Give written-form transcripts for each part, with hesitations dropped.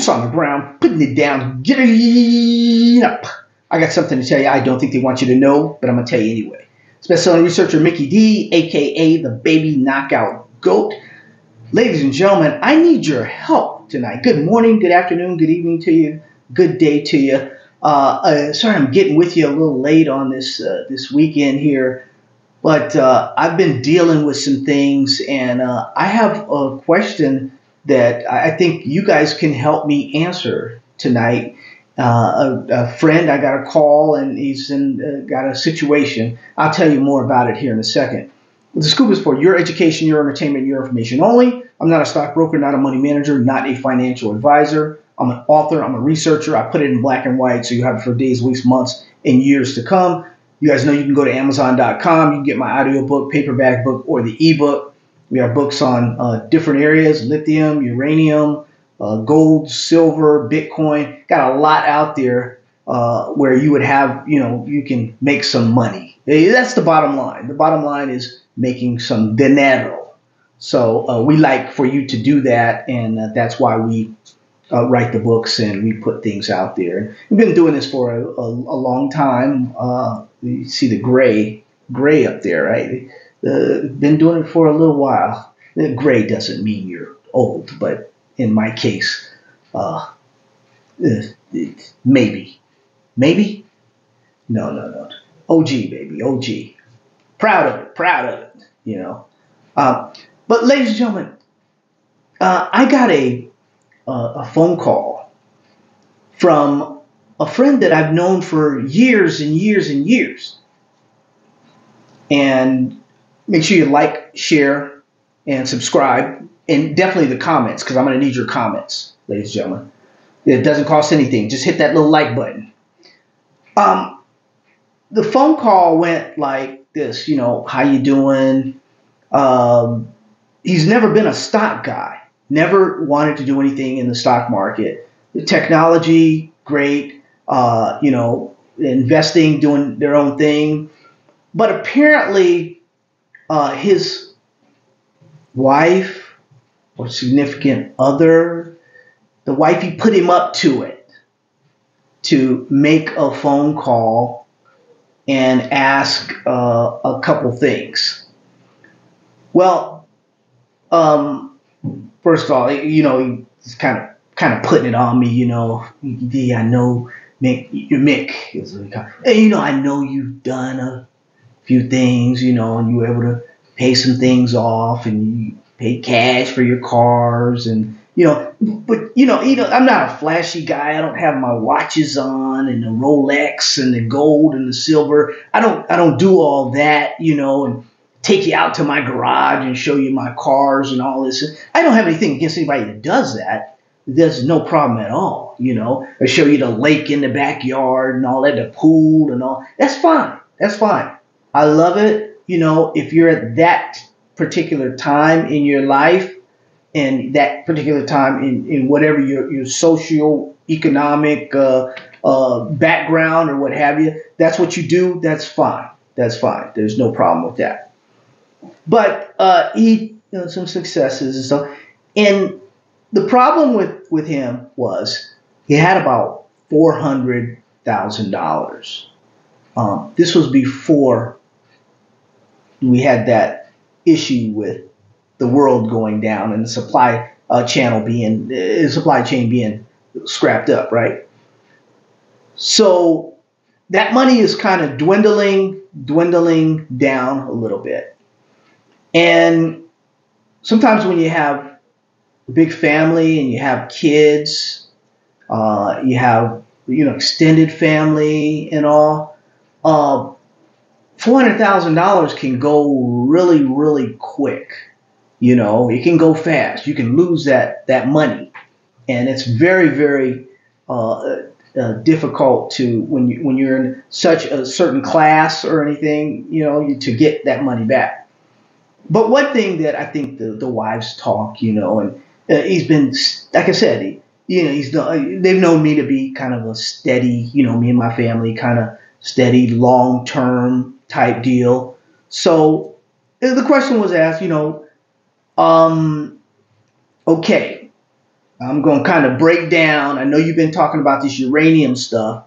boots on the ground, putting it down, get up. I got something to tell you I don't think they want you to know, but I'm going to tell you anyway. Best-selling researcher Mickey D, a.k.a. the Baby Knockout Goat. Ladies and gentlemen, I need your help tonight. Good morning, good afternoon, good evening to you, good day to you. Sorry I'm getting with you a little late on this weekend here, but I've been dealing with some things, and I have a question that I think you guys can help me answer tonight. A friend, I got a call, and he's got a situation. I'll tell you more about it here in a second. The scoop is for your education, your entertainment, your information only. I'm not a stockbroker, not a money manager, not a financial advisor. I'm an author. I'm a researcher. I put it in black and white so you have it for days, weeks, months, and years to come. You guys know you can go to Amazon.com. You can get my audiobook, paperback book, or the ebook. We have books on different areas: lithium, uranium, gold, silver, Bitcoin. Got a lot out there where you would have, you can make some money. That's the bottom line. The bottom line is making some dinero. So we like for you to do that, and that's why we write the books and we put things out there. We've been doing this for a long time. You see the gray up there, right? Been doing it for a little while. Gray doesn't mean you're old, but in my case, maybe. No. OG, baby, OG. Proud of it, But ladies and gentlemen, I got a phone call from a friend that I've known for years and years and years. And make sure you like, share, and subscribe, and definitely the comments, because I'm going to need your comments, ladies and gentlemen. It doesn't cost anything. Just hit that little like button. The phone call went like this, how you doing? He's never been a stock guy, never wanted to do anything in the stock market. The technology, great, investing, doing their own thing. But apparently his wife or significant other, the wifey put him up to it, to make a phone call and ask a couple things. Well, first of all, he's kind of putting it on me, Yeah, I know, Mick, you're Mick. And, I know you've done a few things, and you were able to pay some things off, and you paid cash for your cars, and but I'm not a flashy guy. I don't have my watches on and the Rolex and the gold and the silver. I don't do all that, and take you out to my garage and show you my cars and all this. I don't have anything against anybody that does that. There's no problem at all, I show you the lake in the backyard and all that, the pool and all. That's fine. I love it. If you're at that particular time in your life, and that particular time in whatever your socio-economic background or what have you, that's what you do, that's fine. There's no problem with that. But he some successes and stuff. And the problem with him was he had about $400,000. This was before we had that issue with the world going down and the supply chain being scrapped up, right? So that money is kind of dwindling down a little bit. And sometimes when you have a big family and you have kids, you have extended family and all, $400,000 can go really, really quick. It can go fast. You can lose that money, and it's very, very difficult to when you're in such a certain class or anything, to get that money back. But one thing that I think the wives talk, and he's been, like I said, they've known me to be kind of a steady, me and my family kind of steady, long-term type deal. So the question was asked, okay, I'm going to kind of break down. I know you've been talking about this uranium stuff,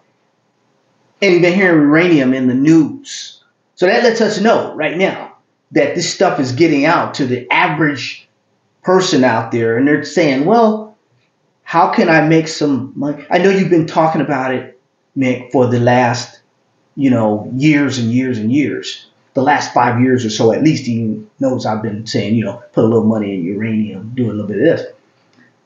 and you've been hearing uranium in the news. So that lets us know right now that this stuff is getting out to the average person out there, and they're saying, well, how can I make some money? I know you've been talking about it, Mick, for the last, years and years and years. The last 5 years or so, at least, he knows I've been saying, put a little money in uranium, do a little bit of this.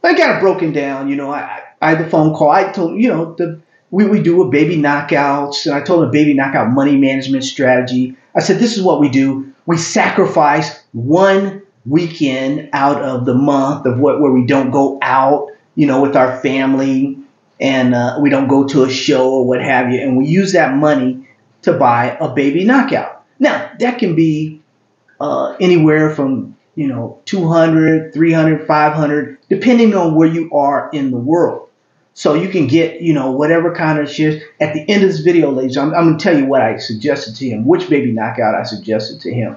But I got it broken down. I had the phone call. I told, we do a baby knockouts, and I told him a baby knockout money management strategy. I said, this is what we do. We sacrifice one weekend out of the month of where we don't go out, with our family, and we don't go to a show or what have you, and we use that money to buy a baby knockout. Now, that can be anywhere from, 200, 300, 500, depending on where you are in the world. So you can get, whatever kind of shares. At the end of this video, ladies, I'm going to tell you what I suggested to him, which baby knockout I suggested to him.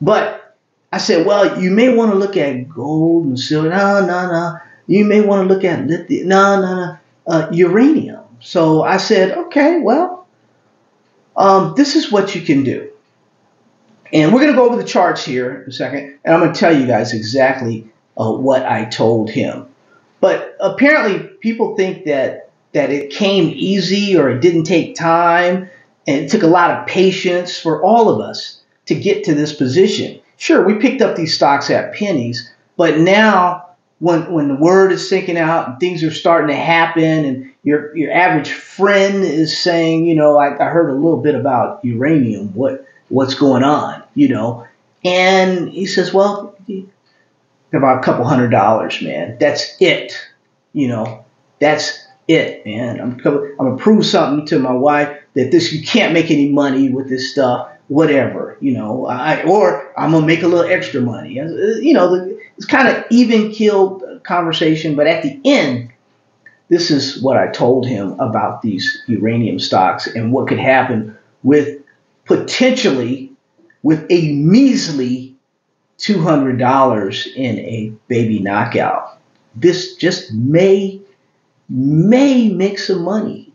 But I said, well, you may want to look at gold and silver. No. You may want to look at lithium. No. Uranium. So I said, okay, well, this is what you can do. And we're going to go over the charts here in a second, and I'm going to tell you guys exactly what I told him. But apparently people think that it came easy or it didn't take time, and it took a lot of patience for all of us to get to this position. Sure, we picked up these stocks at pennies, but now when the word is sinking out and things are starting to happen, and your average friend is saying, I heard a little bit about uranium, what's going on, and he says, well, about a couple $100, man. That's it, that's it, man. I'm gonna prove something to my wife that you can't make any money with this stuff, whatever, or I'm gonna make a little extra money. It's kind of even keeled conversation, but at the end, this is what I told him about these uranium stocks and what could happen with potentially with a measly $200 in a baby knockout. This just may make some money.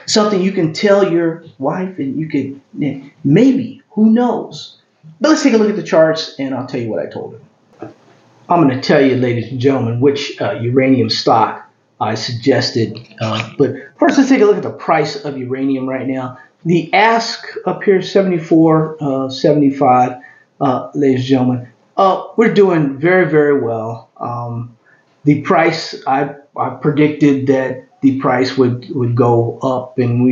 Something you can tell your wife, and you could maybe, who knows. But let's take a look at the charts, and I'll tell you what I told him. I'm going to tell you, ladies and gentlemen, which uranium stock I suggested. But first, let's take a look at the price of uranium right now. The ask up here, 74.75, ladies and gentlemen. We're doing very, very well. The price, I predicted that the price would go up, and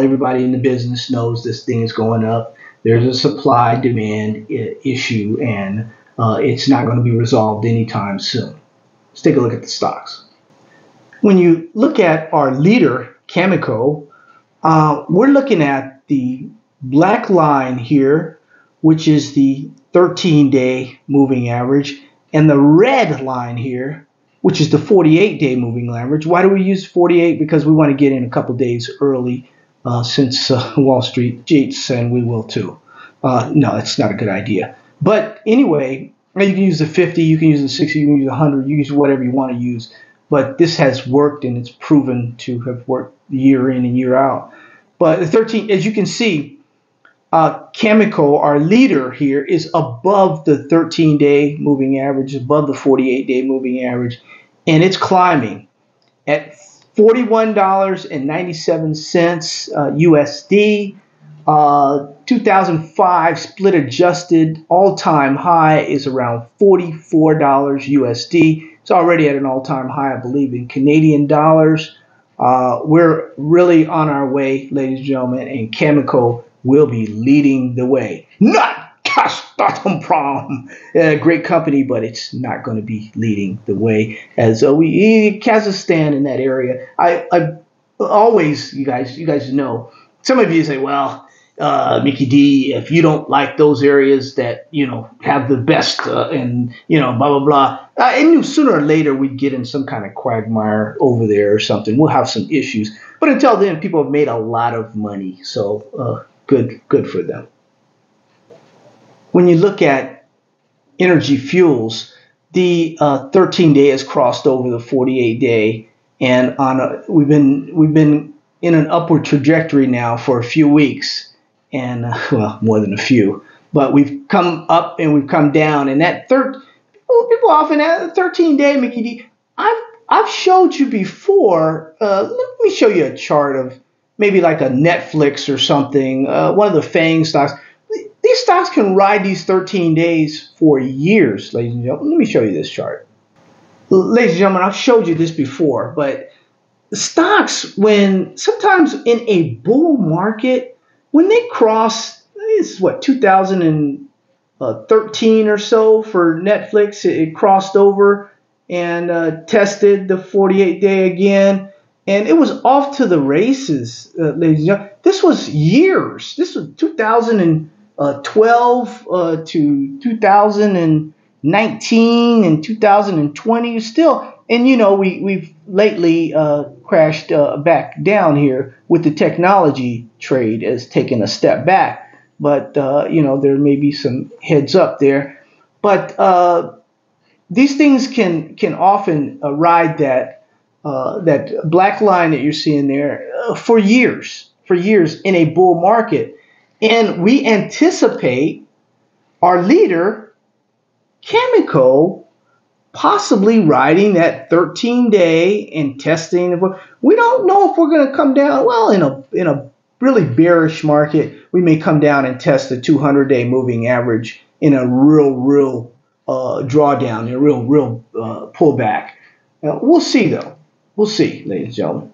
everybody in the business knows this thing is going up. There's a supply-demand issue, and it's not going to be resolved anytime soon. Let's take a look at the stocks. When you look at our leader, Cameco, we're looking at the black line here, which is the 13-day moving average, and the red line here, which is the 48-day moving average. Why do we use 48? Because we want to get in a couple days early, since Wall Street cheats, and we will too. No, it's not a good idea. But anyway, you can use the 50, you can use the 60, you can use the 100, you can use whatever you want to use. But this has worked, and it's proven to have worked year in and year out. But the 13, as you can see, Cameco, our leader here, is above the 13-day moving average, above the 48-day moving average, and it's climbing at $41.97 USD. 2005 split adjusted all-time high is around $44 USD. It's already at an all-time high, I believe, in Canadian dollars. We're really on our way, ladies and gentlemen, and Cameco will be leading the way. Not Gazprom, a great company, but it's not going to be leading the way as Kazakhstan in that area. I always, you guys know. Some of you say, well, Mickey D, if you don't like those areas that have the best and blah blah blah, I knew sooner or later we'd get in some kind of quagmire over there or something. We'll have some issues, but until then, people have made a lot of money, so good for them. When you look at energy fuels, the 13-day has crossed over the 48-day, and we've been in an upward trajectory now for a few weeks, and well, more than a few, but we've come up and we've come down, and that people often ask 13-day, Mickey D. I've showed you before. Let me show you a chart of maybe like a Netflix or something, one of the FANG stocks. These stocks can ride these 13 days for years, ladies and gentlemen. Let me show you this chart. Ladies and gentlemen, I've showed you this before, but the stocks, when sometimes in a bull market, when they cross, this is what, 2013 or so for Netflix, it crossed over and tested the 48-day again. And it was off to the races, ladies and gentlemen. This was years. This was 2012 to 2019 and 2020 still. And, you know, we've lately crashed back down here with the technology trade as taking a step back. But, you know, there may be some heads up there. But these things can often ride that black line that you're seeing there for years in a bull market. And we anticipate our leader, Cameco, possibly riding that 13-day and testing. We don't know if we're going to come down. Well, in a really bearish market, we may come down and test the 200-day moving average in a real drawdown, a real pullback. We'll see, though. We'll see, ladies and gentlemen.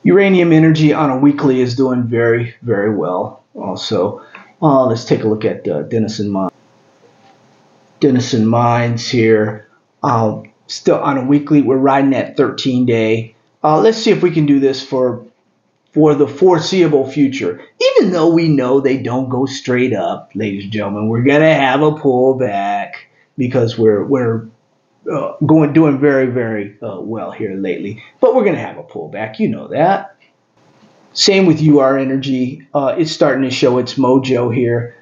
Uranium Energy on a weekly is doing very, very well. Also, let's take a look at Denison Mines. Denison Mines here. Still on a weekly, we're riding that 13-day. Let's see if we can do this for the foreseeable future. Even though we know they don't go straight up, ladies and gentlemen, we're gonna have a pullback because we're doing very, very well here lately. But we're going to have a pullback. You know that. Same with UR Energy. It's starting to show its mojo here.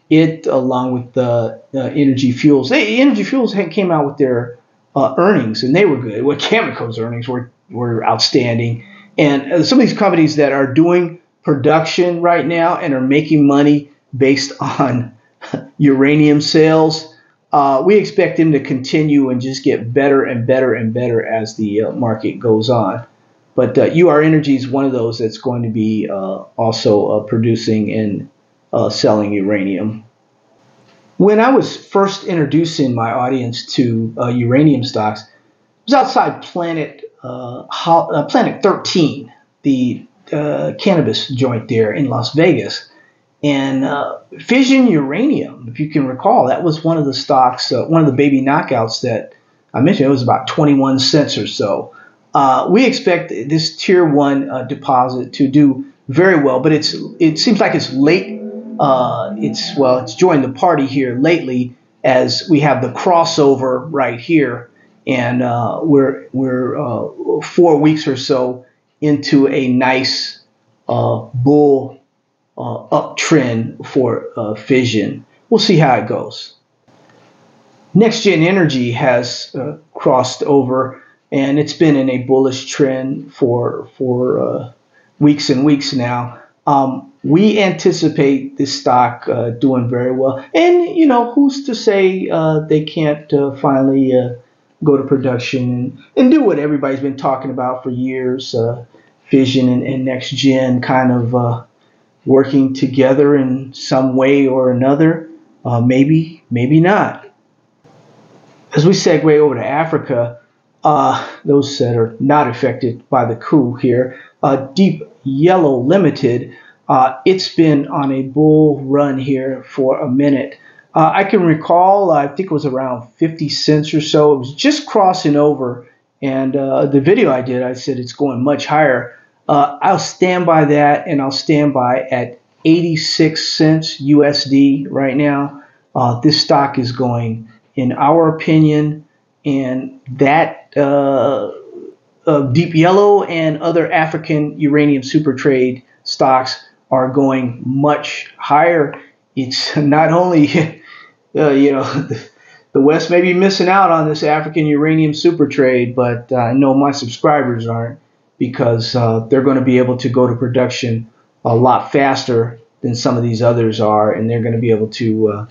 It, along with the Energy Fuels. Energy Fuels came out with their earnings, and they were good. Well, Cameco's earnings were outstanding. And some of these companies that are doing production right now and are making money based on uranium sales, we expect them to continue and just get better and better and better as the market goes on. But UR Energy is one of those that's going to be also producing and selling uranium. When I was first introducing my audience to uranium stocks, it was outside Planet 13, the cannabis joint there in Las Vegas. And Fission Uranium, if you can recall, that was one of the stocks, one of the baby knockouts that I mentioned. It was about 21 cents or so. We expect this tier 1 deposit to do very well, but it seems like it's late. It's joined the party here lately as we have the crossover right here, and we're 4 weeks or so into a nice bull uptrend for Fission. We'll see how it goes. Next Gen Energy has crossed over, and it's been in a bullish trend for weeks and weeks now. We anticipate this stock doing very well, and you know, who's to say they can't finally go to production and do what everybody's been talking about for years. Fission and Next Gen kind of working together in some way or another. Maybe not. As we segue over to Africa, those that are not affected by the coup here, Deep Yellow Limited, it's been on a bull run here for a minute. I can recall, I think it was around 50 cents or so. It was just crossing over, and the video I did, I said it's going much higher. I'll stand by that, and I'll stand by at 86 cents USD right now. This stock is going, in our opinion, and that Deep Yellow and other African uranium super trade stocks are going much higher. It's not only, The West may be missing out on this African uranium super trade, but I know my subscribers aren't, because they're going to be able to go to production a lot faster than some of these others are, and they're going to be able to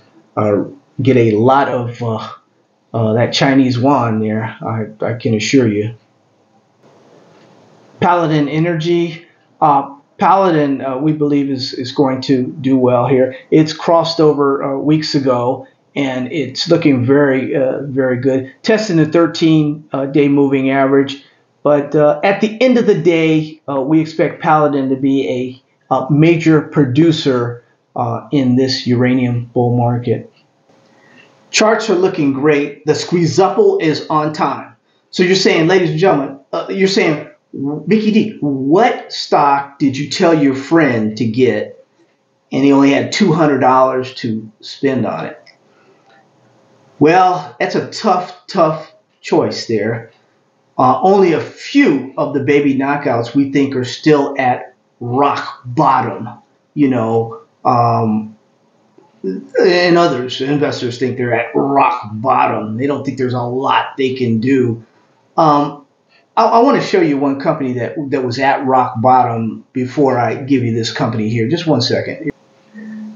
get a lot of that Chinese yuan there, I can assure you. Paladin Energy. Paladin, we believe, is going to do well here. It's crossed over weeks ago, and it's looking very, very good. Testing the 13-day moving average. But at the end of the day, we expect Paladin to be a major producer in this uranium bull market. Charts are looking great. The squeeze-up is on time. So you're saying, ladies and gentlemen, you're saying, Mickey D, what stock did you tell your friend to get and he only had $200 to spend on it? Well, that's a tough choice there. Only a few of the baby knockouts we think are still at rock bottom, you know, and others, investors, think they're at rock bottom. They don't think there's a lot they can do. I want to show you one company that was at rock bottom before I give you this company here. Just one second.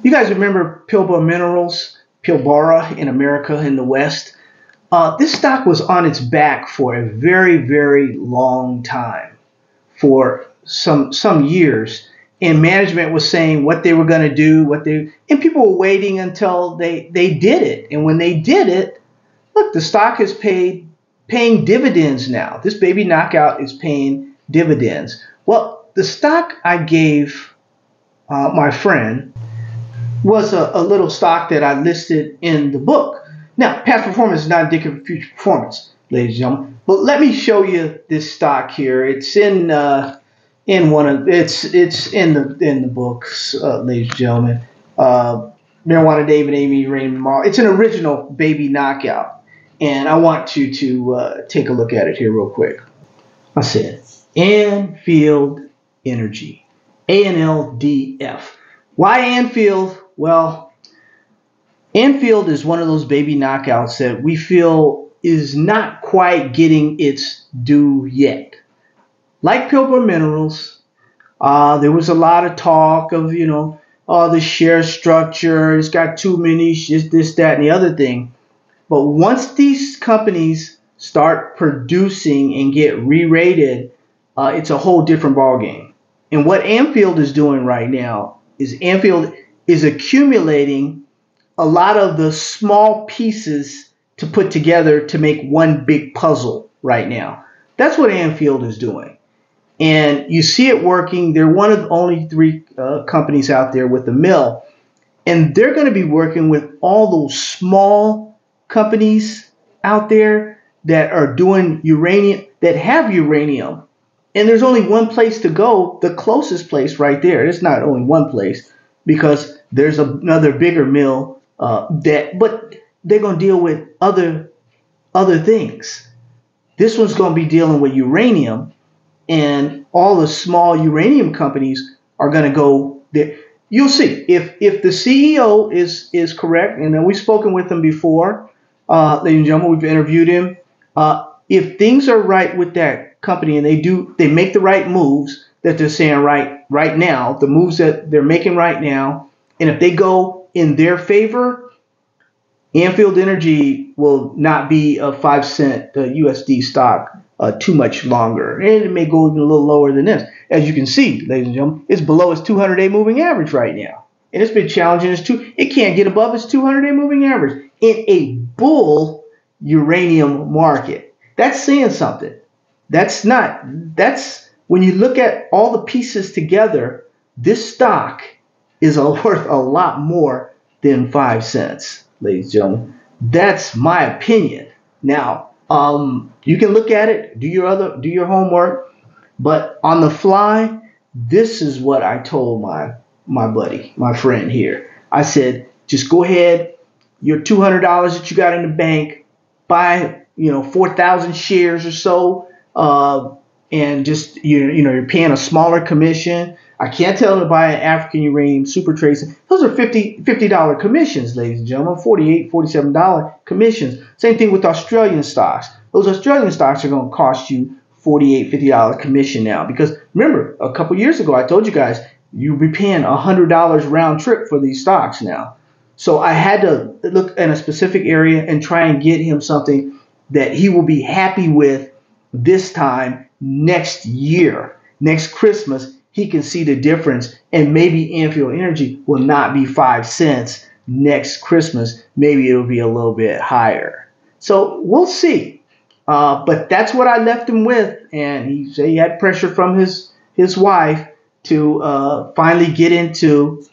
You guys remember Pilbara Minerals, Pilbara in America, in the West? This stock was on its back for a very, very long time, for some years. And management was saying what they were going to do, and people were waiting until they did it. And when they did it, look, the stock is paying dividends now. This baby knockout is paying dividends. Well, the stock I gave my friend was a little stock that I listed in the book. Now, past performance is not indicative of future performance, ladies and gentlemen. But let me show you this stock here. It's in the books, ladies and gentlemen. Marijuana Dave and Amy Raymond Marl. It's an original baby knockout, and I want you to take a look at it here real quick. I said Anfield Energy, ANLDF. Why Anfield? Well, Anfield is one of those baby knockouts that we feel is not quite getting its due yet. Like Pilbara Minerals, there was a lot of talk of, the share structure, it's got too many, this, that, and the other thing. But once these companies start producing and get re-rated, it's a whole different ballgame. And what Anfield is doing right now is Anfield is accumulating a lot of the small pieces to put together to make one big puzzle right now. That's what Anfield is doing. And you see it working. They're one of the only 3 companies out there with the mill. And they're going to be working with all those small companies out there that are doing uranium, that have uranium. And there's only one place to go, the closest place right there. It's not only one place, because there's another bigger mill but they're going to deal with other things. This one's going to be dealing with uranium, and all the small uranium companies are going to go there. You'll see if the CEO is correct, and we've spoken with him before, ladies and gentlemen, we've interviewed him. If things are right with that company and they make the right moves that they're saying right now, the moves that they're making right now, and if they go in their favor, Anfield Energy will not be a 5-cent USD stock too much longer. And it may go even a little lower than this. As you can see, ladies and gentlemen, it's below its 200-day moving average right now. And it's been challenging. It can't get above its 200-day moving average in a bull uranium market. That's saying something. That's when you look at all the pieces together, this stock is worth a lot more than 5 cents, ladies and gentlemen. That's my opinion. Now, you can look at it, do your homework, but on the fly, this is what I told my buddy, my friend here. I said, just go ahead, your $200 that you got in the bank, buy 4,000 shares or so, and just you're paying a smaller commission. I can't tell them to buy an African uranium super trades. Those are $50 commissions, ladies and gentlemen, $48, $47 commissions. Same thing with Australian stocks. Those Australian stocks are going to cost you $48, $50 commission now. Because remember, a couple years ago, I told you guys, you'll be paying $100 round trip for these stocks now. So I had to look in a specific area and try and get him something that he will be happy with this time next year. Next Christmas, he can see the difference, and maybe Anfield Energy will not be 5 cents next Christmas. Maybe it'll be a little bit higher. So we'll see. But that's what I left him with, and he said he had pressure from his wife to finally get into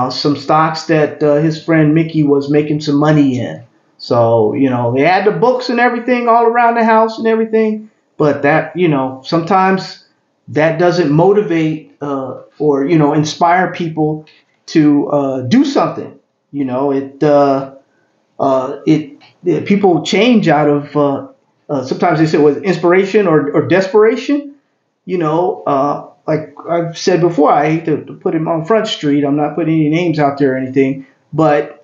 some stocks that his friend Mickey was making some money in. So, you know, they had the books and everything all around the house and everything, but that, you know, sometimes that doesn't motivate or, you know, inspire people to do something. You know, people change out of sometimes they say was inspiration or desperation. You know, like I've said before, I hate to put him on Front Street. I'm not putting any names out there or anything, but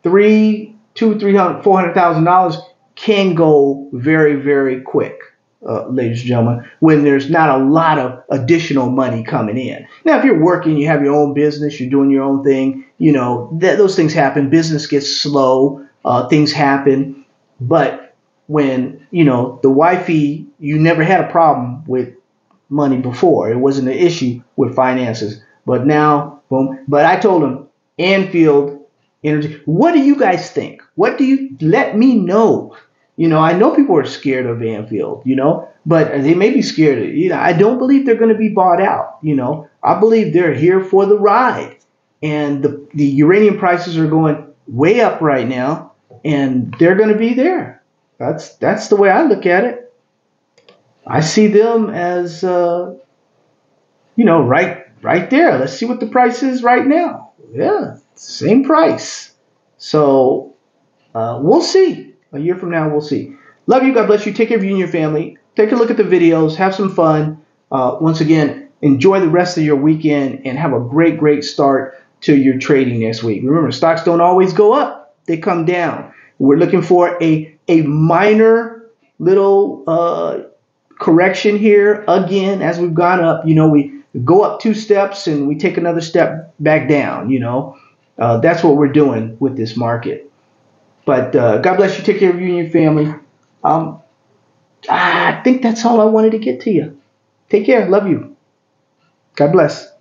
$400,000 can go very, very quick, ladies and gentlemen, when there's not a lot of additional money coming in. Now, if you're working, you have your own business, you're doing your own thing, you know, those things happen. Business gets slow, things happen. But when, you know, the wifey, you never had a problem with money before. It wasn't an issue with finances. But now, boom. But I told him, Anfield Energy, what do you guys think? What do you, let me know. You know, I know people are scared of Anfield, you know, but they may be scared of, you know, I don't believe they're going to be bought out. You know, I believe they're here for the ride. And the uranium prices are going way up right now, and they're going to be there. That's the way I look at it. I see them as, you know, right there. Let's see what the price is right now. Yeah, same price. So we'll see. A year from now, we'll see. Love you. God bless you. Take care of you and your family. Take a look at the videos. Have some fun. Once again, enjoy the rest of your weekend and have a great, great start to your trading next week. Remember, stocks don't always go up. They come down. We're looking for a minor little correction here again as we've gone up. You know, we go up 2 steps and we take another step back down. You know, that's what we're doing with this market. But God bless you. Take care of you and your family. I think that's all I wanted to get to you. Take care. Love you. God bless.